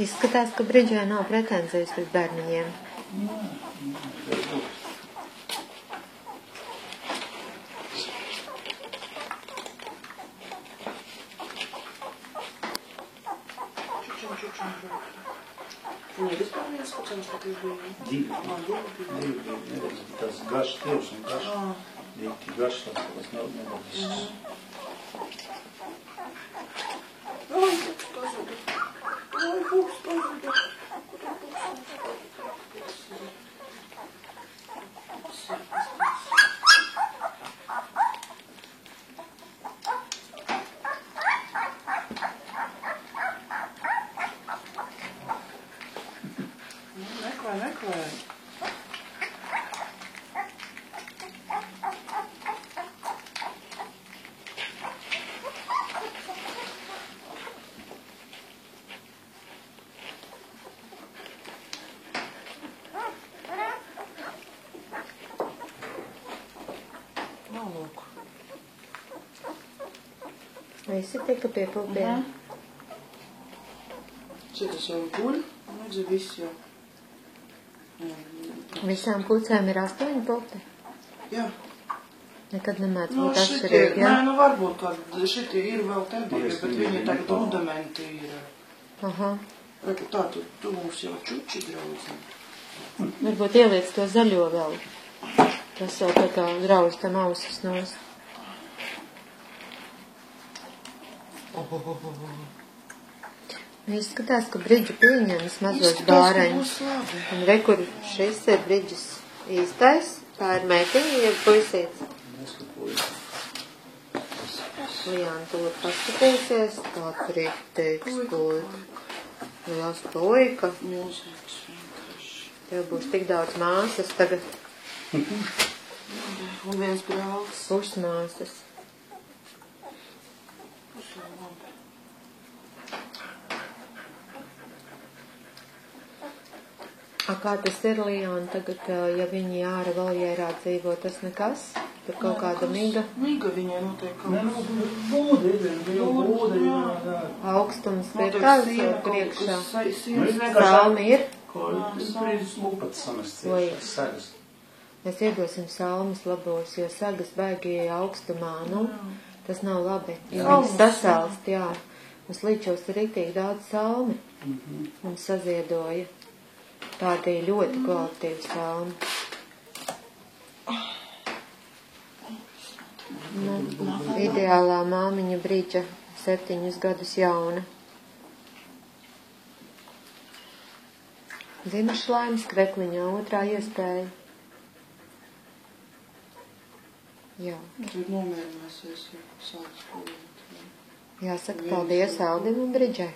Izskatās, ka Bridžai nav pretenzijas pret bērniņiem. Viņai vispār viens kucens takas bija? Divi. Neredz, tas garš tivs un garš. Dīti garš, tas neredz. Oi, puks pazuda. Oi, puks pazuda. Meklē. Lūk. Visi tika pie pulpiem. Citas jau guļ, un redzi viss jau. Visām kucēm ir 8 pulpi? Jā. Nekad nemēdz būt atšķirīgi, jā? Nē, varbūt, ka šitie ir vēl tebīgi, bet viņi tagad rudamenti ir. Aha. Tā, tu mums jau čuči draudzi. Varbūt ieliec to zaļo vēl. Tas jau tā kā draudz tam ausis nos. Izskatās, ka Bridža pieņemas mazos bāreņus. Un re, kur šis ir Bridžas īstais. Tā ir meitiņa, jeb puisīts. Lijāna tūlīt paskatīsies. Tā tur ir teiks tūlīt. Liels puika. Tev būs tik daudz māsas tagad. Un viens brālis. Pusmāsas. Kā tas ir, Lijāna, tagad, ja viņi āra voljērā dzīvo, tas nekas? Tur kaut kāda miga? Miga viņai notiek kaut kas. Būde. Augstums ir tāds priekšā. Salmi ir? Tas brīdis lupats samest ciešas sagas. Mēs iedosim salmas labos, jo sagas baigi augstumā, tas nav labi. Jo viņas sasalst, jā. Mums līčos ir riktīgi daudz salmi. Mums saziedoja. Tāda ir ļoti kvalitīva salma. Ideālā māmiņa Bridža 7 gadus jauna. Zinuši laimes krekliņā, otrā iespēja. Jā. Tad nomierināsies, ja sāks pūlīt. Jāsaka paldies Aldim un Bridžai.